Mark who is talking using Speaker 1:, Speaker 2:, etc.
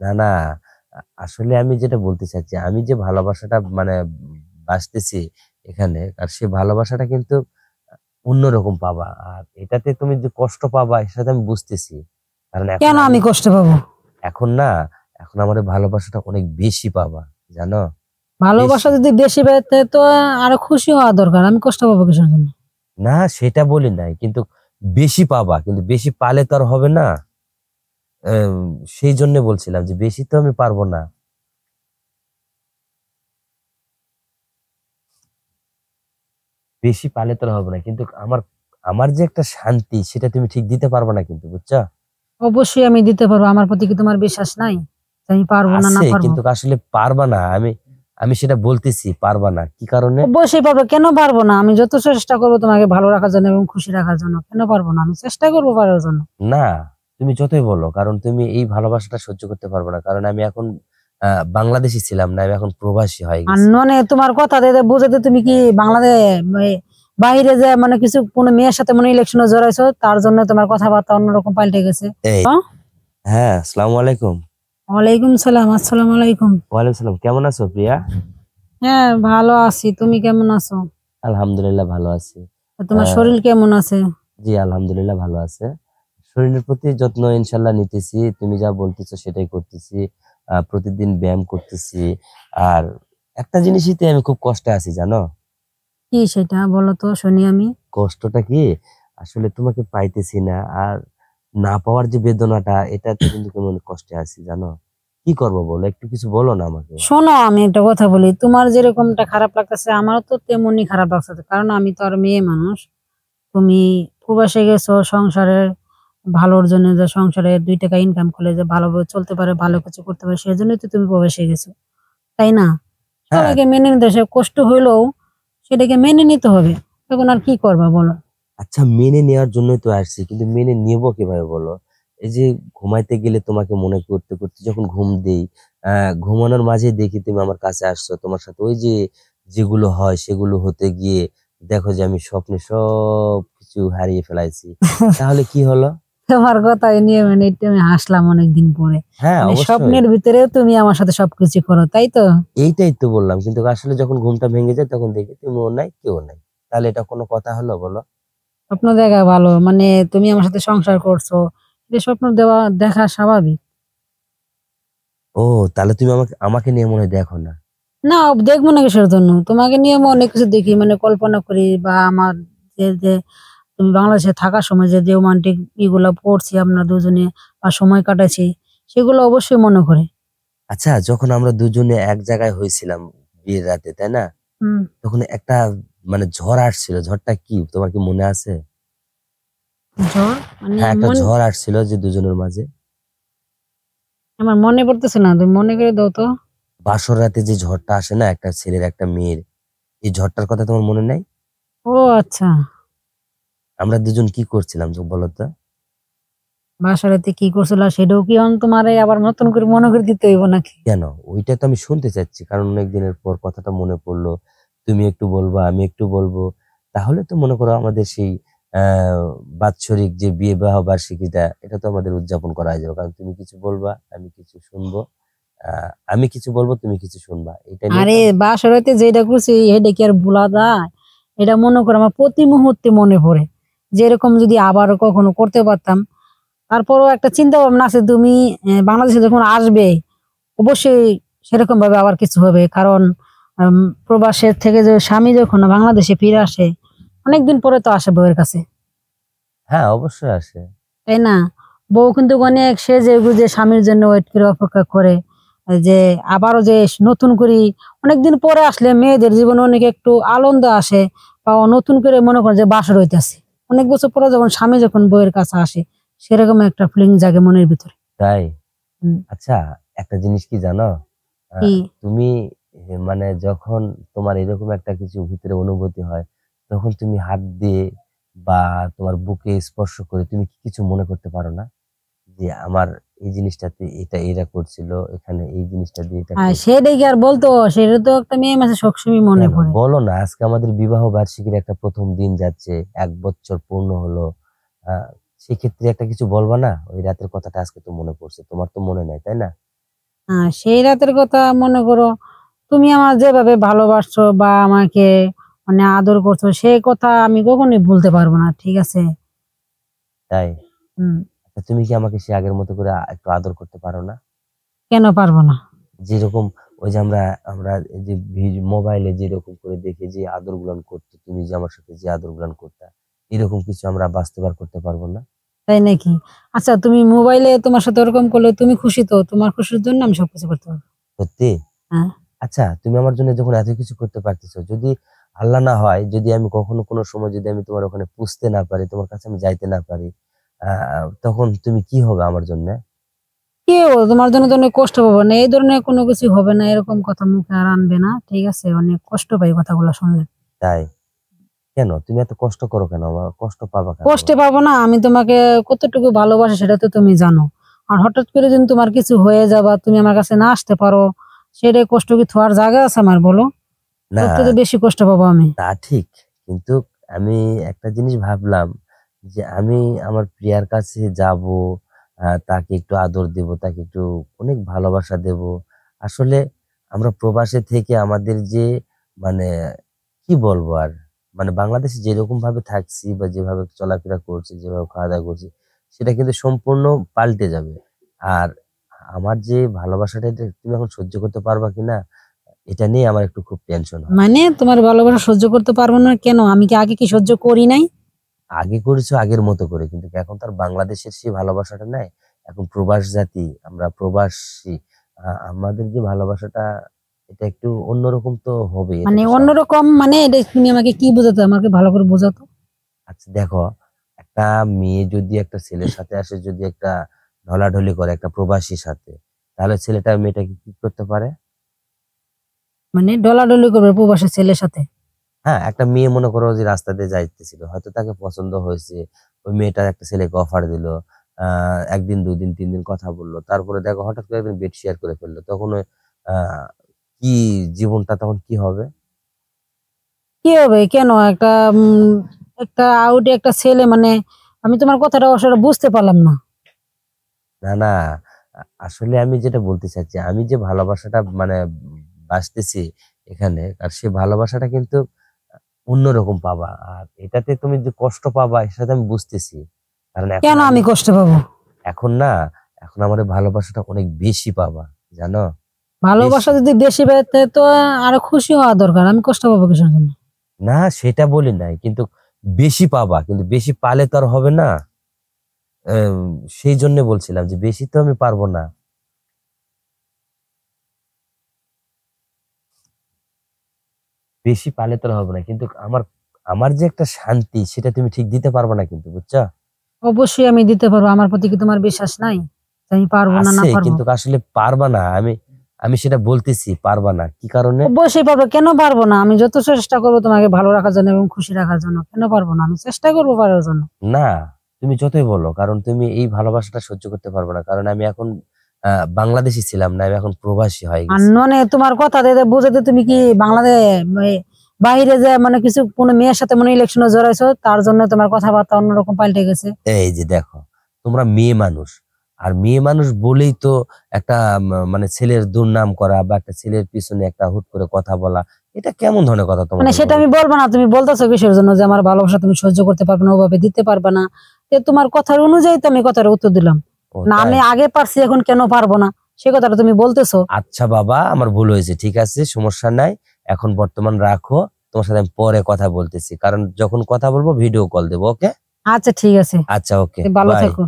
Speaker 1: না না, আসলে আমি যেটা বলতে চাচ্ছি, আমি যে ভালোবাসাটা মানে বাসতেছি এখানে, আর সে ভালোবাসাটা কিন্তু অন্যরকম পাবা। আর এটাতে তুমি যে কষ্ট পাবা সেটা আমি বুঝতেছি। কারণ এখন
Speaker 2: কেন
Speaker 1: আমি
Speaker 2: আমি কষ্ট পাবো?
Speaker 1: এখন না, এখন আমার এই ভালোবাসাটা অনেক বেশি পাবা, জানো?
Speaker 2: ভালোবাসা
Speaker 1: বেশি।
Speaker 2: যদি বেশি পেতে তো আরো খুশি হওয়া দরকার, আমি কষ্ট পাবো কিসের জন্য?
Speaker 1: না সেটা বলি নাই, কিন্তু বেশি পাবা, কিন্তু বেশি পালে তো আর হবে না। আহ, সেই জন্য বলছিলাম যে বেশি তো আমি পারবো না। বেশি পালে তো আর হবে না, কিন্তু আমার আমার যে একটা শান্তি সেটা তুমি ঠিক দিতে পারবে না, কিন্তু বুঝছো?
Speaker 2: অবশ্যই আমি দিতে পারবো। আমার প্রতি কি তোমার বিশ্বাস নাই যে আমি পারবো না? না
Speaker 1: আছে,
Speaker 2: পারবো?
Speaker 1: কিন্তু আসলে পারবা না। আমি আমি সেটা বলতেছি, পারবা না কি কারণে?
Speaker 2: অবশ্যই পারবো, কেন পারবো না? আমি যত চেষ্টা করবো তোমাকে ভালো রাখার জন্য এবং খুশি রাখার জন্য, কেন পারবো না? আমি চেষ্টা করবো পারার জন্য।
Speaker 1: না, তুমি যতই বলো, কারণ তুমি এই ভালোবাসাটা সহ্য করতে পারবে না, কারণ আমি এখন বাংলাদেশি ছিলাম না, আমি এখন প্রবাসী হয়ে
Speaker 2: আর
Speaker 1: গেছি।
Speaker 2: মানে তোমার কথা দিয়ে বুঝাতে তুমি কি বাংলাদেশ বাইরে যে মানে কিছু কোনো মেয়ের সাথে মনে ইলেকশনে জড়াইছো, তার জন্য তোমার কথাবার্তা অন্যরকম পাল্টে গেছে?
Speaker 1: এই,
Speaker 2: হ্যাঁ?
Speaker 1: হ্যাঁ, আসসালামু আলাইকুম।
Speaker 2: ওয়ালাইকুম সালাম, আসসালামু আলাইকুম।
Speaker 1: ওয়ালাইকুম সালাম, কেমন আছো প্রিয়া?
Speaker 2: হ্যাঁ, ভালো আছি। তুমি কেমন আছো?
Speaker 1: আলহামদুলিল্লাহ ভালো আছি।
Speaker 2: তা তোমার
Speaker 1: আহ,
Speaker 2: শরীর কেমন আছে?
Speaker 1: জি আলহামদুলিল্লাহ ভালো আছে। শরীরের প্রতি যত্ন ইনশাল্লাহ নিতেছি, তুমি যা বলতেছো সেটাই করতেছি। প্রতিদিন ব্যায়াম করতেছি। আর একটা জিনিসইতে আমি খুব কষ্টে আছি, জানো?
Speaker 2: কি সেটা বলো তো শুনি আমি।
Speaker 1: কষ্টটা কি, আসলে তোমাকে পাইতেছি না। আর না পাওয়ার যে বেদনাটা, এটাতে কিন্তু কেমন কষ্টে আছি, জানো? কি করবো বলো, একটু কিছু বলো না আমাকে।
Speaker 2: শোনো, আমি একটা কথা বলি, তোমার যেরকমটা খারাপ লাগতেছে আমারও তো তেমনি খারাপ লাগতেছে, কারণ আমি তো আর মেয়ে মানুষ। তুমি প্রবাসে গেছো সংসারের ভালোর জন্য, যে সংসারে 2 টাকা ইনকাম করলে যে ভালোভাবে চলতে পারে, ভালো কিছু করতে পারে, সেই জন্যই তো তুমি প্রবাসে গেছো, তাই না?
Speaker 1: হ্যাঁ।
Speaker 2: সবাইকে মেনে নিতে, সে কষ্ট হইলেও সেটাকে মেনে নিতে হবে। এখন আর কি করবা বলো?
Speaker 1: আচ্ছা, মেনে নেওয়ার জন্যই তো আসছি, কিন্তু মেনে নেবো কিভাবে বলো? এই যে ঘুমাইতে গেলে তোমাকে মনে করতে করতে যখন ঘুম দেই, ঘুমানোর মাঝে দেখি তুমি আমার কাছে আসছো, তোমার সাথে ওই যে যেগুলো হয় সেগুলো হতে গিয়ে দেখো যে আমি স্বপ্নে সব কিছু হারিয়ে ফেলাইছি। তাহলে কি হলো?
Speaker 2: তোমার কথা নিয়ে মানে একটু আমি হাসলাম অনেকদিন পরে।
Speaker 1: হ্যাঁ
Speaker 2: মানে
Speaker 1: অবশ্যই।
Speaker 2: স্বপ্নের ভিতরেও তুমি আমার সাথে সবকিছু করো, তাই তো?
Speaker 1: এইটাই তো বললাম, কিন্তু আসলে যখন ঘুমটা ভেঙে যায় তখন দেখি তুমিও নাই, কেউ নাই। তাহলে এটা কোনো কথা হলো বলো?
Speaker 2: স্বপ্ন দেখা ভালো, মানে তুমি আমার সাথে সংসার করছো, এটা স্বপ্ন দেখা স্বাভাবিক।
Speaker 1: ও, তাহলে তুমি আমাকে আমাকে নিয়ে মনে হয় দেখো না।
Speaker 2: না, দেখবো না কিসের জন্য? তোমাকে নিয়ে আমি অনেক কিছু দেখি, মানে কল্পনা করি, বা আমার যে তুমি বাংলাদেশে থাকার সময় যে রোমান্টিক ইগুলা পড়ছি আমরা দুজনে বা সময় কাটাইছি, সেগুলো অবশ্যই মনে করে।
Speaker 1: আচ্ছা, যখন আমরা দুজনে এক জায়গায় হয়েছিলাম বিয়ের রাতে, তাই না?
Speaker 2: হুম।
Speaker 1: তখন একটা মানে ঝড় আসছিল, ঝড়টা কি তোমার কি মনে আছে?
Speaker 2: ঝড় মানে
Speaker 1: হ্যাঁ, একটা ঝড় আসছিল যে দুজনের মাঝে।
Speaker 2: আমার মনে পড়তেছে না, তুমি মনে করে দাও তো।
Speaker 1: বাসর রাতে যে ঝড়টা আসে না, একটা ছেলের একটা মেয়ের, এই ঝড়টার কথা তোমার মনে নাই?
Speaker 2: ও আচ্ছা।
Speaker 1: আমরা দুজন কি করছিলাম তো বলো তো?
Speaker 2: বাসারাতে কি করছিল সেটাও কি তোমার আবার নতুন করে মনে করে দিতে হইব নাকি?
Speaker 1: কেন? ওইটা তো আমি শুনতে চাচ্ছি, কারণ অনেক দিনের পর কথাটা মনে পড়লো। তুমি একটু বলবা, আমি একটু বলবো, তাহলে তো মনে করো আমাদের সেই আহ বাৎসরিক যে বিয়ে বিবাহ বার্ষিকীটা, এটা তো আমাদের উদযাপন করা হয়ে যাবে। কারণ তুমি কিছু বলবা, আমি কিছু শুনবো। আমি কিছু বলবো, তুমি কিছু শুনবা, এটা নিয়ে
Speaker 2: আরে
Speaker 1: তো
Speaker 2: বাসারাতে যেটা করছি এটা কি আর ভোলা যায়? এটা মনে করো আমার প্রতি মুহূর্তে মনে পড়ে, যে এরকম যদি আবারও কখনো করতে পারতাম। তারপরও একটা চিন্তা ভাবনা আছে, তুমি বাংলাদেশে যখন আসবে অবশ্যই সেরকম ভাবে আবার কিছু হবে, কারণ প্রবাসের থেকে যে স্বামী যখন বাংলাদেশে ফিরে আসে, অনেকদিন পরে তো আসে বউয়ের কাছে,
Speaker 1: হ্যাঁ অবশ্যই আসে।
Speaker 2: তাই না? বউ কিন্তু অনেক সেজে গুজে স্বামীর জন্য ওয়েট করে অপেক্ষা করে, যে আবারও যে নতুন করে অনেকদিন পরে আসলে মেয়েদের জীবনে অনেক একটু আনন্দ আসে, বা নতুন করে মনে করে যে বাসর হইতেছে। অনেক বছর পরে যখন স্বামী যখন বউয়ের কাছে আসে, সেরকম একটা ফিলিং জাগে মনের ভিতরে।
Speaker 1: তাই?
Speaker 2: হুম।
Speaker 1: আচ্ছা, একটা জিনিস কি জানো?
Speaker 2: কি?
Speaker 1: তুমি মানে যখন তোমার এরকম একটা কিছু ভিতরে অনুভূতি হয়, তখন তুমি হাত দিয়ে বা তোমার বুকে স্পর্শ করে তুমি কি কিছু মনে করতে পারো না? যে আমার এই জিনিসটাতে এটা এরা করছিল, এখানে এই জিনিসটা দিয়ে এটা
Speaker 2: আর
Speaker 1: করছে।
Speaker 2: সেটাই কি আর বলতো? সেটা তো একটা মেয়ে মাসে সবসময় মনে
Speaker 1: কেন
Speaker 2: পড়ে।
Speaker 1: বলো না, আজকে আমাদের বিবাহ বার্ষিকীর একটা প্রথম দিন যাচ্ছে, 1 বছর পূর্ণ হলো। আহ সেক্ষেত্রে একটা কিছু বলবা না? ওই রাতের কথাটা আজকে তো মনে পড়ছে, তোমার তো মনে নাই, তাই না?
Speaker 2: সেই রাতের কথা মনে করো, তুমি আমার যেভাবে ভালোবাসছো বা আমাকে মানে আদর করছো, সেই কথা আমি কখনোই ভুলতে পারবো না, ঠিক আছে?
Speaker 1: তাই?
Speaker 2: হুম।
Speaker 1: আচ্ছা, তুমি কি আমাকে সে আগের মতো করে একটু আদর করতে পারো না?
Speaker 2: কেন পারবো না?
Speaker 1: যেরকম ওই যে আমরা আমরা এই যে মোবাইলে যেরকম করে দেখে যে আদর গুলান করতো, তুমি যে আমার সাথে যে আদর গুলান করতা, এরকম কিছু আমরা বাস্তবে আর করতে পারবো না?
Speaker 2: তাই নাকি? আচ্ছা, তুমি মোবাইলে তোমার সাথে ওরকম করলে তুমি খুশি তো? তোমার খুশির জন্য আমি সবকিছু করতে পারবো।
Speaker 1: সত্যি?
Speaker 2: হ্যাঁ।
Speaker 1: আচ্ছা, তুমি আমার জন্য যখন এত কিছু করতে পারতেছো, যদি আল্লাহ না হয়, যদি আমি কখনো কোনো সময় যদি আমি তোমার ওখানে পুষতে না পারি, তোমার কাছে আমি যাইতে না পারি, তখন তুমি কি হবে আমার জন্য?
Speaker 2: কেউ তোমার জন্য তো অনেক কষ্ট পাবো না, এই ধরনের কোনো কিছু হবে না, এরকম কথা মুখে আর আনবে না, ঠিক আছে? অনেক কষ্ট পাই কথাগুলো শুনলে।
Speaker 1: তাই? কেন তুমি এত কষ্ট করো কেন? আমার কষ্ট পাবা কেন
Speaker 2: কষ্টে
Speaker 1: বলো?
Speaker 2: পাবো না? আমি তোমাকে কতটুকু ভালোবাসি সেটা তো তুমি জানো। আর হঠাৎ করে যদি তোমার কিছু হয়ে যাবা, তুমি আমার কাছে না আসতে পারো, সেটাই কষ্ট কি থোয়ার জায়গা আছে আমার, বলো?
Speaker 1: না,
Speaker 2: তোর থেকে বেশি কষ্ট পাবো আমি।
Speaker 1: তা ঠিক, কিন্তু আমি একটা জিনিস ভাবলাম যে আমি আমার প্রিয়ার কাছে যাব, তাকে একটু আদর দেব, তাকে একটু অনেক ভালোবাসা দেব। আসলে আমরা প্রবাসে থেকে আমাদের যে মানে কি বলবো আর, মানে বাংলাদেশে যেরকম ভাবে থাকছি বা যেভাবে চলাফেরা করছি, যেভাবে খাওয়া দাওয়া করছি, সেটা কিন্তু সম্পূর্ণ পাল্টে যাবে। আর আমার যে ভালোবাসাটা, এটা তুমি এখন সহ্য করতে পারবা কিনা, এটা নিয়ে আমার একটু খুব টেনশন হয়।
Speaker 2: মানে তোমার ভালোবাসা সহ্য করতে পারবো না কেন? আমি কি আগে কি সহ্য করি নাই?
Speaker 1: আগে করেছো আগের মতো করে, কিন্তু এখন তার বাংলাদেশের সেই ভালোবাসাটা নাই। এখন প্রবাস জাতি, আমরা প্রবাসী, আমাদের যে ভালোবাসাটা, এটা একটু অন্যরকম তো হবে, এটা
Speaker 2: মানে
Speaker 1: তো স্বাভাবিক।
Speaker 2: অন্যরকম মানে এটা তুমি আমাকে কি বোঝাতে, আমাকে ভালো করে বোঝাতো।
Speaker 1: আচ্ছা দেখো, একটা মেয়ে যদি একটা ছেলের সাথে আসে, যদি একটা ঢলাঢলি করে একটা প্রবাসীর সাথে, তাহলে ছেলেটা মেয়েটাকে কি করতে পারে?
Speaker 2: মানে ডলাডলি করবে প্রবাসী ছেলের সাথে?
Speaker 1: হ্যাঁ, একটা মেয়ে মনে করো যে রাস্তা দিয়ে যাইতেছিল, হয়তো তাকে পছন্দ হয়েছে, ওই মেয়েটা একটা ছেলেকে অফার দিল, একদিন দুদিন তিন দিন কথা বললো, তারপরে দেখো হঠাৎ করে একদিন বেড শেয়ার করে ফেললো, তখন ওই আহ কি জীবনটা তখন কি হবে?
Speaker 2: কি হবে কেন? একটা একটা আউটে একটা ছেলে মানে, আমি তোমার কথাটা আসলে বুঝতে পারলাম না।
Speaker 1: না না, আসলে আমি যেটা বলতে চাচ্ছি, আমি যে ভালোবাসাটা মানে বাসতেছি এখানে, আর সে ভালোবাসাটা কিন্তু অন্যরকম পাবা, আর এটাতে তুমি যে কষ্ট পাবা সেটা আমি বুঝতেছি। কারণ এখন
Speaker 2: কেন
Speaker 1: আমি
Speaker 2: আমি কষ্ট পাবো?
Speaker 1: এখন না, এখন আমার এই ভালোবাসাটা অনেক বেশি পাবা, জানো?
Speaker 2: ভালোবাসা
Speaker 1: বেশি।
Speaker 2: যদি বেশি পেতে তো আরো খুশি হওয়া দরকার, আমি কষ্ট পাবো কিসের জন্য?
Speaker 1: না, সেটা বলি নাই, কিন্তু বেশি পাবা, কিন্তু বেশি পালে তো আর হবে না। আহ, সেই জন্য বলছিলাম যে বেশি তো আমি পারবো না। বেশি পালে তো আর হবে না, কিন্তু আমার আমার যে একটা শান্তি, সেটা তুমি ঠিক দিতে পারবে না কিন্তু, বুঝছো?
Speaker 2: অবশ্যই আমি দিতে পারবো, আমার প্রতি কি তোমার বিশ্বাস নাই যে আমি পারবো না? না
Speaker 1: আছে,
Speaker 2: পারবো?
Speaker 1: কিন্তু আসলে পারবা না। আমি আমি সেটা বলতেছি, পারবা না কি কারণে?
Speaker 2: অবশ্যই পারবো, কেন পারবো না? আমি যত চেষ্টা করবো তোমাকে ভালো রাখার জন্য এবং খুশি রাখার জন্য, কেন পারবো না? আমি চেষ্টা করবো পারার জন্য।
Speaker 1: না, তুমি যতই বলো, কারণ তুমি এই ভালোবাসাটা সহ্য করতে পারবে না, কারণ আমি এখন বাংলাদেশি ছিলাম না, আমি এখন প্রবাসী হয়ে
Speaker 2: আর
Speaker 1: গেছি।
Speaker 2: মানে তোমার কথা দিয়ে বুঝাতে তুমি কি বাংলাদেশ বাইরে যে মানে কিছু কোনো মেয়ের সাথে মনে ইলেকশনে জড়াইছো, তার জন্য তোমার কথাবার্তা অন্যরকম পাল্টে গেছে?
Speaker 1: এই যে দেখো, তোমরা মেয়ে মানুষ, আর মেয়ে মানুষ বলেই তো একটা মানে ছেলের দুর্নাম করা বা একটা ছেলের পিছনে একটা হুট করে কথা বলা, এটা কেমন ধরনের কথা
Speaker 2: মানে
Speaker 1: তোমাদের
Speaker 2: সেটা
Speaker 1: বলো
Speaker 2: আমি
Speaker 1: তো?
Speaker 2: বলবো না, তুমি বলতেছো কিসের জন্য? যে আমার ভালোবাসা তুমি সহ্য করতে পারবে না, ওভাবে দিতে পারবে না। তো তোমার কথার অনুযায়ী তো আমি কথার উত্তর দিলাম।
Speaker 1: ও
Speaker 2: না
Speaker 1: তাই?
Speaker 2: আমি আগে পারছি, এখন কেন পারবো না সে কথাটা তুমি বলতেছো।
Speaker 1: আচ্ছা বাবা, আমার ভুল হয়েছে, ঠিক আছে, সমস্যা নাই। এখন বর্তমান রাখো, তোমার সাথে আমি পরে কথা বলতেছি, কারণ যখন কথা বলবো ভিডিও কল দেবো, ওকে?
Speaker 2: আচ্ছা ঠিক আছে।
Speaker 1: আচ্ছা, ওকে,
Speaker 2: ভালো
Speaker 1: বাই।
Speaker 2: থেকো।